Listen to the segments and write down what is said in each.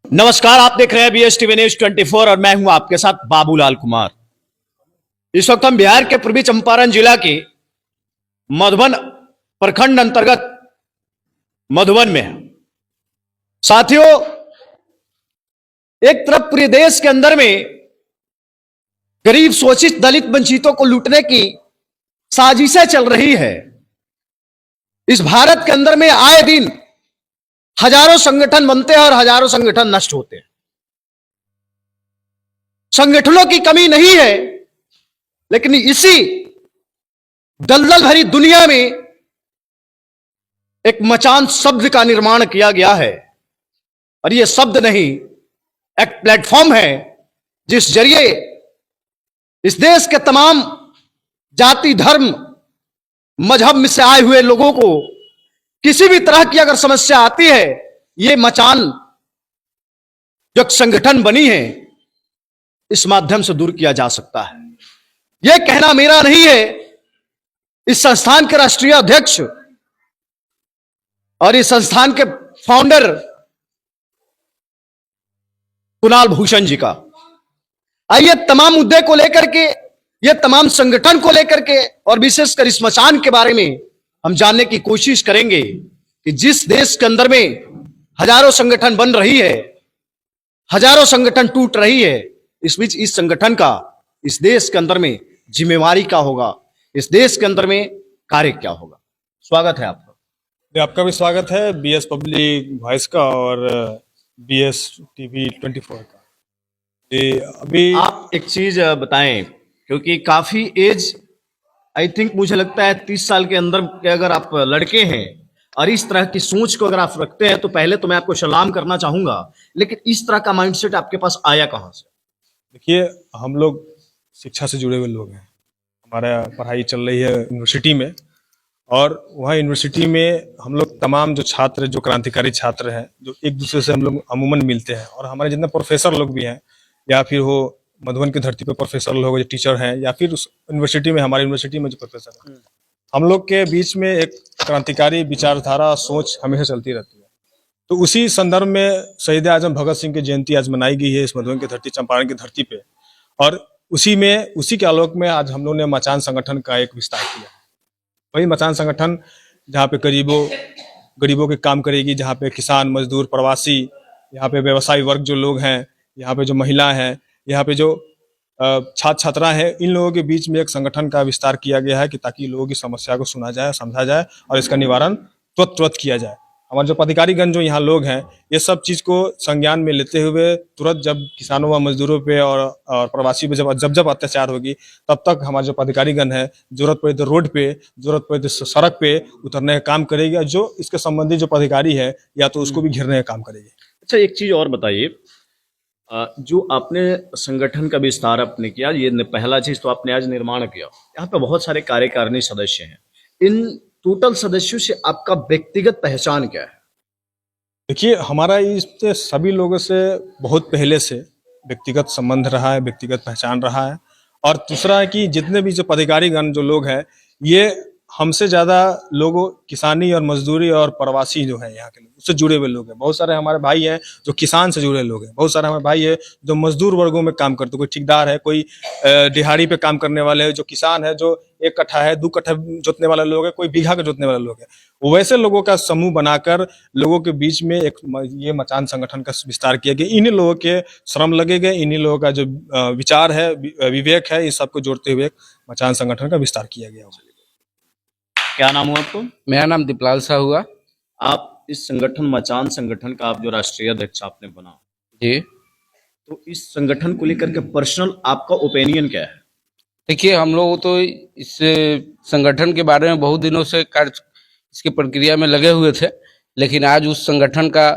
नमस्कार, आप देख रहे हैं BSTV न्यूज 24 और मैं हूं आपके साथ बाबूलाल कुमार। इस वक्त हम बिहार के पूर्वी चंपारण जिला के मधुबन प्रखंड अंतर्गत मधुबन में हैं। साथियों, एक तरफ पूरे देश के अंदर में गरीब शोषित दलित वंचितों को लूटने की साजिशें चल रही है। इस भारत के अंदर में आए दिन हजारों संगठन बनते हैं और हजारों संगठन नष्ट होते हैं। संगठनों की कमी नहीं है, लेकिन इसी दलदल भरी दुनिया में एक मचान शब्द का निर्माण किया गया है। और यह शब्द नहीं, एक प्लेटफॉर्म है जिस जरिए इस देश के तमाम जाति, धर्म, मजहब में से आए हुए लोगों को किसी भी तरह की अगर समस्या आती है, ये मचान जो संगठन बनी है इस माध्यम से दूर किया जा सकता है। यह कहना मेरा नहीं है, इस संस्थान के राष्ट्रीय अध्यक्ष और इस संस्थान के फाउंडर कुणाल भूषण जी का। आइए तमाम मुद्दे को लेकर के, ये तमाम संगठन को लेकर के और विशेषकर इस मचान के बारे में हम जानने की कोशिश करेंगे कि जिस देश के अंदर में हजारों संगठन बन रही है, हजारों संगठन टूट रही है, इस बीच इस संगठन का इस देश के अंदर में जिम्मेवारी क्या होगा, इस देश के अंदर में कार्य क्या होगा। स्वागत है आपका। आपका भी स्वागत है BS पब्लिक वॉइस का और BSTV 24 का। अभी आप एक चीज बताएं, क्योंकि काफी एज, आई थिंक मुझे लगता है 30 साल के अंदर के अगर आप लड़के हैं और इस तरह की सोच को अगर आप रखते हैं तो पहले तो मैं आपको सलाम करना चाहूंगा, लेकिन इस तरह का माइंडसेट आपके पास आया कहां से? देखिए, हम लोग शिक्षा से जुड़े हुए लोग हैं। हमारा पढ़ाई चल रही है यूनिवर्सिटी में, और वहाँ यूनिवर्सिटी में हम लोग तमाम जो छात्र, जो क्रांतिकारी छात्र हैं, जो एक दूसरे से हम लोग अमूमन मिलते हैं, और हमारे जितने प्रोफेसर लोग भी हैं, या फिर वो मधुबन की धरती पर प्रोफेसर लोग जो टीचर हैं, या फिर उस यूनिवर्सिटी में, हमारी यूनिवर्सिटी में जो प्रोफेसर हैं, हम लोग के बीच में एक क्रांतिकारी विचारधारा, सोच हमेशा चलती रहती है। तो उसी संदर्भ में शहीद आजम भगत सिंह की जयंती आज मनाई गई है इस मधुबन की धरती, चंपारण की धरती पे, और उसी के आलोक में आज हम लोग ने मचान संगठन का एक विस्तार किया। वही मचान संगठन जहाँ पे गरीबों के काम करेगी, जहाँ पे किसान, मजदूर, प्रवासी, यहाँ पे व्यवसायी वर्ग जो लोग हैं, यहाँ पे जो महिला हैं, यहाँ पे जो छात्र छात्रा है, इन लोगों के बीच में एक संगठन का विस्तार किया गया है कि ताकि लोगों की समस्या को सुना जाए, समझा जाए और इसका निवारण तुरंत किया जाए। हमारे जो पदाधिकारीगण जो यहाँ लोग हैं, ये सब चीज को संज्ञान में लेते हुए तुरंत जब किसानों व मजदूरों पे और प्रवासी पे जब अत्याचार होगी, तब तक हमारे जो पदाधिकारीगण है, जरूरत पड़े तो रोड पे, जरूरत पड़े तो सड़क पे उतरने का काम करेगी, और जो इसके संबंधी जो पदाधिकारी है या तो उसको भी घेरने का काम करेगी। अच्छा, एक चीज और बताइए, जो आपने संगठन का विस्तार आपने किया, ये पहला चीज तो आपने आज निर्माण किया। यहाँ पे बहुत सारे कार्यकारिणी सदस्य हैं, इन टोटल सदस्यों से आपका व्यक्तिगत पहचान क्या है? देखिए, हमारा इससे सभी लोगों से बहुत पहले से व्यक्तिगत संबंध रहा है, व्यक्तिगत पहचान रहा है। और दूसरा है कि जितने भी जो पदाधिकारीगण जो लोग हैं, ये हमसे ज्यादा लोगों, किसानी और मजदूरी और प्रवासी जो है यहाँ के लोग, उससे जुड़े हुए लोग हैं। बहुत सारे हमारे भाई हैं जो किसान से जुड़े लोग हैं, बहुत सारे हमारे भाई हैं जो मजदूर वर्गों में काम करते, कोई ठेकेदार है, कोई दिहाड़ी पे काम करने वाले हैं, जो किसान है, जो 1 कट्ठा है, 2 कट्ठा जोतने वाले लोग हैं, कोई बीघा का जोतने वाले लोग हैं। वैसे लोगों का समूह बनाकर लोगों के बीच में एक ये मचान संगठन का विस्तार किया गया। इन्हीं लोगों के श्रम लगे गए, इन्हीं लोगों का जो विचार है, विवेक है, इस सबको जोड़ते हुए मचान संगठन का विस्तार किया गया। क्या नाम हुआ आपको? मेरा नाम दीपलाल शाह हुआ। आप इस संगठन, मचान संगठन का आप जो राष्ट्रीय अध्यक्ष आपने बना जी, तो इस संगठन को लेकर के पर्सनल आपका ओपिनियन क्या है? देखिए, हम लोग तो इस संगठन के बारे में बहुत दिनों से कार्य, इसकी प्रक्रिया में लगे हुए थे, लेकिन आज उस संगठन का,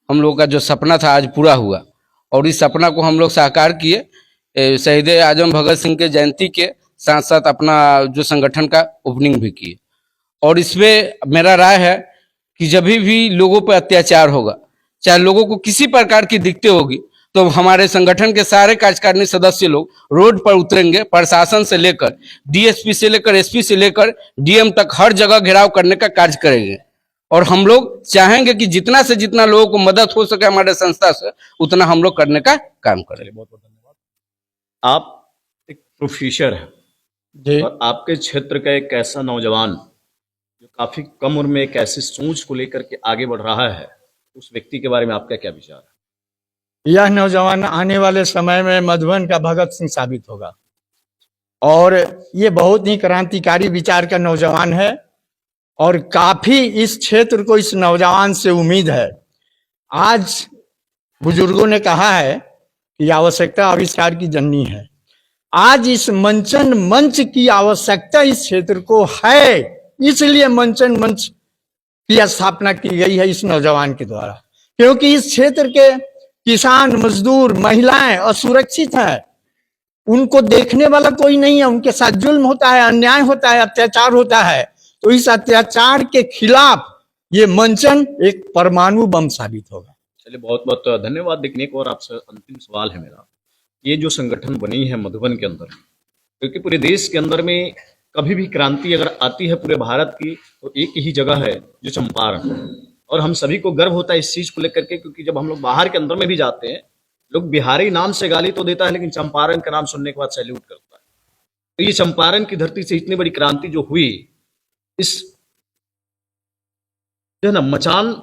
हम लोग का जो सपना था आज पूरा हुआ, और इस सपना को हम लोग साकार किए। शहीद आजम भगत सिंह के जयंती के साथ साथ अपना जो संगठन का ओपनिंग भी किए। और इसमें मेरा राय है कि जब भी लोगों पर अत्याचार होगा, चाहे लोगों को किसी प्रकार की दिक्कतें होगी, तो हमारे संगठन के सारे कार्यकारिणी सदस्य लोग रोड पर उतरेंगे। प्रशासन से लेकर DSP से लेकर SP से लेकर DM तक हर जगह घेराव करने का कार्य करेंगे। और हम लोग चाहेंगे कि जितना से जितना लोगों को मदद हो सके हमारे संस्था से उतना हम लोग करने का काम करें। बहुत बहुत धन्यवाद। आप एक प्रोफेसर हैं जी और आपके क्षेत्र का एक ऐसा नौजवान जो काफी कम उम्र में एक ऐसी सोच को लेकर के आगे बढ़ रहा है, उस व्यक्ति के बारे में आपका क्या विचार है? यह नौजवान आने वाले समय में मधुबन का भगत सिंह साबित होगा और ये बहुत ही क्रांतिकारी विचार का नौजवान है और काफी इस क्षेत्र को इस नौजवान से उम्मीद है। आज बुजुर्गों ने कहा है कि आवश्यकता आविष्कार की जननी है। आज इस मंचन मंच की आवश्यकता इस क्षेत्र को है, इसलिए मंचन मंच की स्थापना की गई है इस नौजवान के द्वारा, क्योंकि इस क्षेत्र के किसान, मजदूर, महिलाएं असुरक्षित हैं। उनको देखने वाला कोई नहीं है, उनके साथ जुल्म होता है, अन्याय होता है, अत्याचार होता है। तो इस अत्याचार के खिलाफ ये मंचन एक परमाणु बम साबित होगा। चलिए, बहुत बहुत धन्यवाद। देखने को और आपसे अंतिम सवाल है मेरा, ये जो संगठन बनी है मधुबन के अंदर, क्योंकि पूरे देश के अंदर में कभी भी क्रांति अगर आती है पूरे भारत की, तो एक ही जगह है जो चंपारण, और हम सभी को गर्व होता है इस चीज को लेकर के, क्योंकि जब हम लोग बाहर के अंदर में भी जाते हैं, लोग बिहारी नाम से गाली तो देता है, लेकिन चंपारण का नाम सुनने के बाद सैल्यूट करता है। तो ये चंपारण की धरती से इतनी बड़ी क्रांति जो हुई, इस जो है ना मचान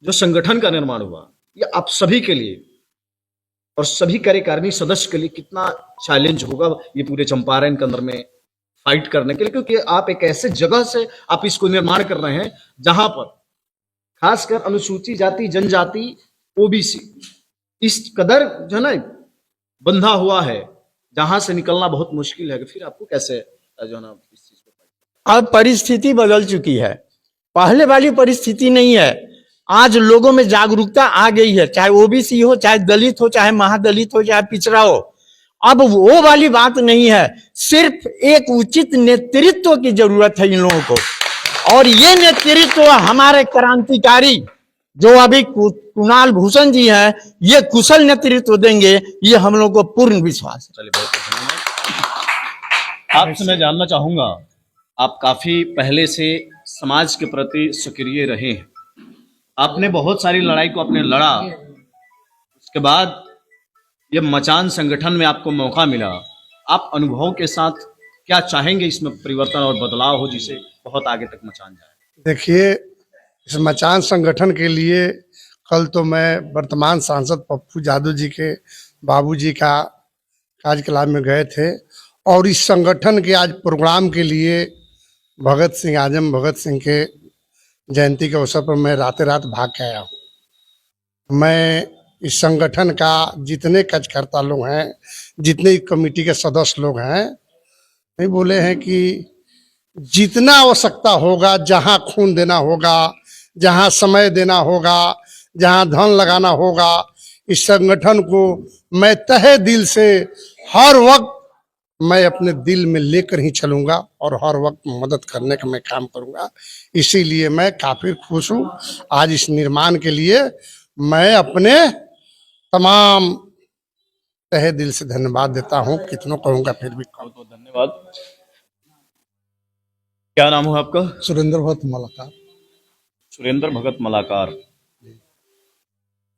जो संगठन का निर्माण हुआ, ये आप सभी के लिए और सभी कार्यकारिणी सदस्य के लिए कितना चैलेंज होगा ये पूरे चंपारण के अंदर में फाइट करने के लिए, क्योंकि आप एक ऐसे जगह से आप इसको निर्माण कर रहे हैं जहां पर खासकर अनुसूचित जाति, जनजाति, ओबीसी इस कदर जो है ना बंधा हुआ है, जहां से निकलना बहुत मुश्किल है। फिर आपको कैसे जो है ना इस चीज को, अब परिस्थिति बदल चुकी है, पहले वाली परिस्थिति नहीं है। आज लोगों में जागरूकता आ गई है, चाहे ओबीसी हो, चाहे दलित हो, चाहे महादलित हो, चाहे पिछड़ा हो। अब वो वाली बात नहीं है, सिर्फ एक उचित नेतृत्व की जरूरत है इन लोगों को, और ये नेतृत्व हमारे क्रांतिकारी जो अभी कुणाल भूषण जी हैं, ये कुशल नेतृत्व देंगे, ये हम लोग को पूर्ण विश्वास है। चलिए, बहुत बहुत धन्यवाद। आपसे मैं जानना चाहूंगा, आप काफी पहले से समाज के प्रति सक्रिय रहे हैं, आपने बहुत सारी लड़ाई को आपने लड़ा, उसके बाद ये मचान संगठन में आपको मौका मिला। आप अनुभव के साथ क्या चाहेंगे इसमें परिवर्तन और बदलाव हो, जिसे बहुत आगे तक मचान जाए? देखिए, इस मचान संगठन के लिए कल तो मैं वर्तमान सांसद पप्पू यादव जी के बाबूजी का कार्यक्रम में गए थे, और इस संगठन के आज प्रोग्राम के लिए भगत सिंह, आजम भगत सिंह के जयंती के अवसर पर मैं रात रात भाग के आया हूँ। मैं इस संगठन का जितने कार्यकर्ता लोग हैं, जितने कमेटी के सदस्य लोग हैं, नहीं बोले हैं कि जितना आवश्यकता होगा, जहां खून देना होगा, जहां समय देना होगा, जहां धन लगाना होगा, इस संगठन को मैं तहे दिल से हर वक्त मैं अपने दिल में लेकर ही चलूंगा और हर वक्त मदद करने का मैं काम करूंगा। इसीलिए मैं काफी खुश हूँ। आज इस निर्माण के लिए मैं अपने तमाम तहे दिल से धन्यवाद देता हूँ। कितनों कहूँगा फिर भी कम। बहुत बहुत धन्यवाद। क्या नाम है आपका? सुरेंद्र भगत मलाकार। सुरेंद्र भगत मलाकार,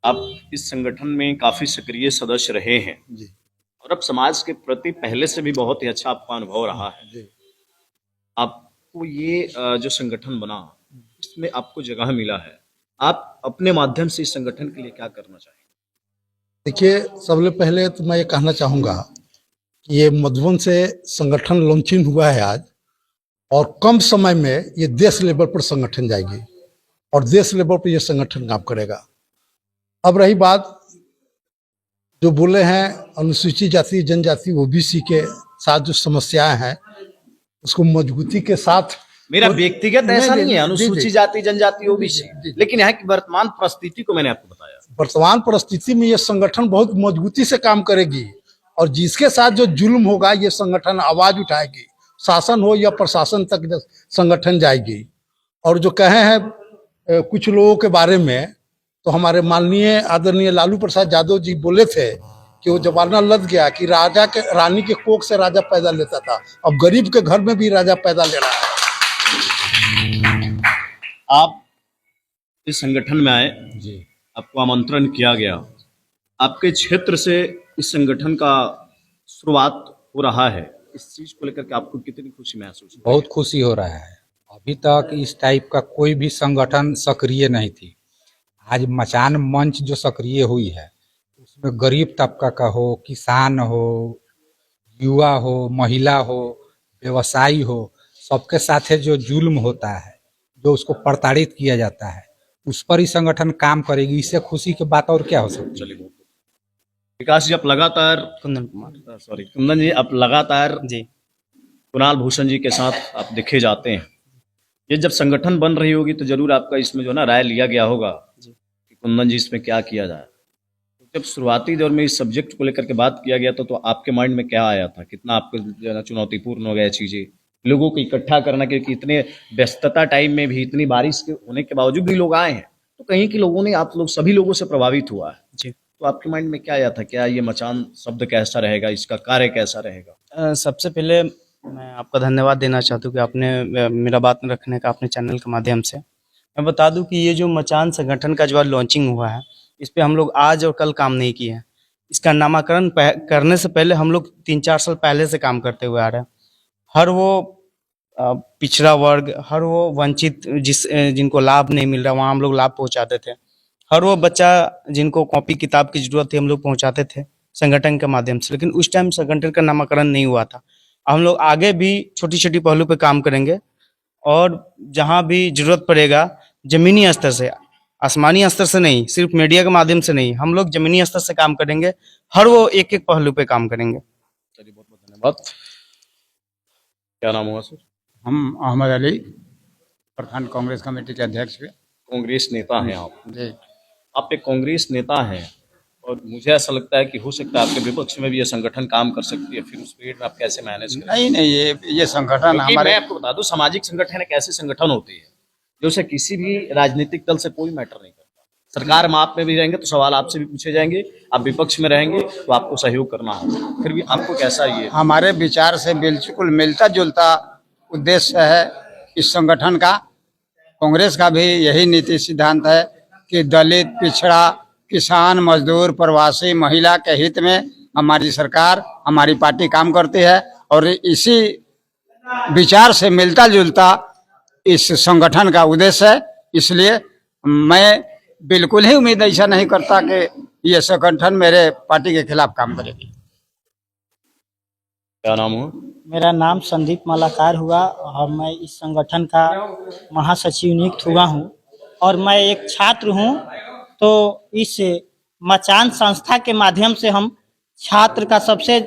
आप इस संगठन में काफी सक्रिय सदस्य रहे हैं जी। और अब समाज के प्रति पहले से भी बहुत ही अच्छा आपका अनुभव रहा है जी। आपको ये जो संगठन बना, इसमें आपको जगह मिला है, आप अपने माध्यम से इस संगठन के लिए क्या करना चाहेंगे? देखिए, सबसे पहले तो मैं ये कहना चाहूँगा कि ये मधुबन से संगठन लॉन्चिंग हुआ है आज, और कम समय में ये देश लेवल पर संगठन जाएगी और देश लेवल पर ये संगठन काम करेगा। अब रही बात जो बोले हैं अनुसूचित जाति, जनजाति, ओबीसी के साथ जो समस्याएं हैं, उसको मजबूती के साथ, मेरा व्यक्तिगत ऐसा नहीं है अनुसूचित जाति, जनजाति, ओबीसी, लेकिन यहाँ की वर्तमान परिस्थिति को मैंने आपको बताया। वर्तमान परिस्थिति में ये संगठन बहुत मजबूती से काम करेगी, और जिसके साथ जो जुल्म होगा ये संगठन आवाज उठाएगी, शासन हो या प्रशासन तक संगठन जाएगी। और जो कहे हैं कुछ लोगों के बारे में, तो हमारे माननीय आदरणीय लालू प्रसाद यादव जी बोले थे कि वो जमाना लग गया कि राजा के, रानी के कोख से राजा पैदा लेता था, अब गरीब के घर में भी राजा पैदा ले रहा है। आप इस संगठन में आए, जी। आपको आमंत्रण किया गया, आपके क्षेत्र से इस संगठन का शुरुआत हो रहा है, इस चीज को लेकर के आपको कितनी खुशी महसूस हो? बहुत खुशी हो रहा है। अभी तक इस टाइप का कोई भी संगठन सक्रिय नहीं थी। आज मचान मंच जो सक्रिय हुई है उसमें गरीब तबका का हो, किसान हो, युवा हो, महिला हो, व्यवसायी हो, सबके साथ जो जुल्म होता है, जो उसको प्रताड़ित किया जाता है, उस पर ही संगठन काम करेगी। इससे खुशी की बात और क्या हो सकती है। चलिए, विकास जी, आप लगातार कुंदन जी, आप लगातार जी कुणाल भूषण जी के साथ आप दिखे जाते हैं। ये जब संगठन बन रही होगी तो जरूर आपका इसमें जो ना राय लिया गया होगा कि कुंदन जी इसमें क्या किया जाए। तो जब शुरुआती दौर में इस सब्जेक्ट को लेकर के बात किया गया तो आपके माइंड में क्या आया था? कितना आपको जो है ना चुनौतीपूर्ण हो गया चीजें, लोगों को इकट्ठा करना, क्योंकि इतने व्यस्तता टाइम में भी, इतनी बारिश के होने के बावजूद भी लोग आए हैं, तो कहीं के लोगों ने, आप लोग सभी लोगों से प्रभावित हुआ है जी। तो आपके माइंड में क्या आया था? क्या ये मचान शब्द कैसा रहेगा, इसका कार्य कैसा रहेगा? सबसे पहले मैं आपका धन्यवाद देना चाहता हूँ कि आपने मेरा बात रखने का अपने चैनल के माध्यम से। मैं बता दूं कि ये जो मचान संगठन का जो लॉन्चिंग हुआ है, इस पे हम लोग आज और कल काम नहीं किए हैं। इसका नामकरण करने से पहले हम लोग 3-4 साल पहले से काम करते हुए आ रहे हैं। हर वो पिछड़ा वर्ग, हर वो वंचित जिनको लाभ नहीं मिल रहा, वहाँ हम लोग लाभ पहुँचाते थे। हर वो बच्चा जिनको कॉपी किताब की जरूरत थी, हम लोग पहुँचाते थे संगठन के माध्यम से। लेकिन उस टाइम संगठन का नामकरण नहीं हुआ था। हम लोग आगे भी छोटी छोटी पहलू पे काम करेंगे और जहां भी जरूरत पड़ेगा जमीनी स्तर से, आसमानी स्तर से नहीं, सिर्फ मीडिया के माध्यम से नहीं, हम लोग जमीनी स्तर से काम करेंगे। हर वो एक एक पहलू पे काम करेंगे। चलिए, बहुत बहुत धन्यवाद। क्या नाम हुआ सर? हम अहमद अली, प्रधान कांग्रेस कमेटी के अध्यक्ष हैं। कांग्रेस नेता हैं आप? जी। आप एक कांग्रेस नेता हैं और मुझे ऐसा लगता है कि हो सकता है आपके विपक्ष में भी ये संगठन काम कर सकती है, फिर उस पीरियड में आप कैसे मैनेज करें? नहीं, ये संगठन क्योंकि हमारे, मैं आपको बता दूं, सामाजिक संगठन एक ऐसे संगठन होती है जो से किसी भी राजनीतिक दल से कोई मैटर नहीं करता। सरकार में आप में भी रहेंगे तो सवाल आपसे भी पूछे जाएंगे, आप विपक्ष में रहेंगे तो आपको सहयोग करना होगा। फिर भी आपको कैसा ये हमारे विचार से बिल्कुल मिलता जुलता उद्देश्य है इस संगठन का। कांग्रेस का भी यही नीति सिद्धांत है कि दलित, पिछड़ा, किसान, मजदूर, प्रवासी, महिला के हित में हमारी सरकार, हमारी पार्टी काम करती है और इसी विचार से मिलता जुलता इस संगठन का उद्देश्य है। इसलिए मैं बिल्कुल ही उम्मीद ऐसा नहीं करता कि ये संगठन मेरे पार्टी के खिलाफ काम करेगी। क्या नाम हुआ? मेरा नाम संदीप मालाकार हुआ और मैं इस संगठन का महासचिव नियुक्त हुआ हूँ और मैं एक छात्र हूँ। तो इस मचान संस्था के माध्यम से हम छात्र का सबसे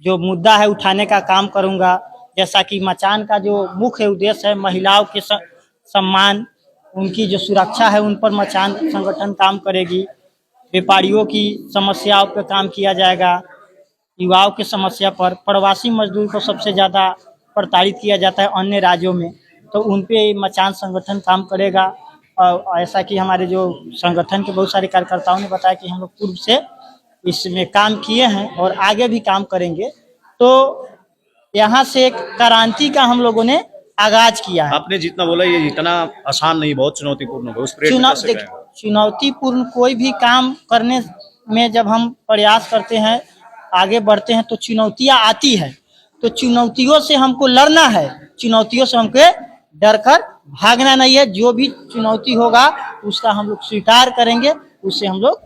जो मुद्दा है उठाने का काम करूँगा। जैसा कि मचान का जो मुख्य उद्देश्य है महिलाओं के सम्मान, उनकी जो सुरक्षा है, उन पर मचान संगठन काम करेगी। व्यापारियों की समस्याओं पर काम किया जाएगा, युवाओं की समस्या पर, प्रवासी मजदूर को सबसे ज़्यादा प्रताड़ित किया जाता है अन्य राज्यों में, तो उन पे मचान संगठन काम करेगा। और ऐसा कि हमारे जो संगठन के बहुत सारे कार्यकर्ताओं ने बताया कि हम लोग पूर्व से इसमें काम किए हैं और आगे भी काम करेंगे। तो यहाँ से एक क्रांति का हम लोगों ने आगाज किया है। आपने जितना बोला ये इतना आसान नहीं, बहुत चुनौतीपूर्ण होगा। उस पीरियड में कैसे करेंगे? चुनौतीपूर्ण कोई भी काम करने में जब हम प्रयास करते हैं, आगे बढ़ते हैं, तो चुनौतियाँ आती है। तो चुनौतियों से हमको लड़ना है, चुनौतियों से हमको डर कर भागना नहीं है। जो भी चुनौती होगा उसका हम लोग स्वीकार करेंगे, उससे हम लोग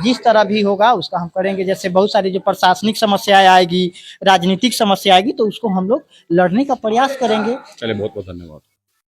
जिस तरह भी होगा उसका हम करेंगे। जैसे बहुत सारी जो प्रशासनिक समस्याएं आएगी, राजनीतिक समस्या आएगी, तो उसको हम लोग लड़ने का प्रयास करेंगे। चलिए, बहुत बहुत धन्यवाद।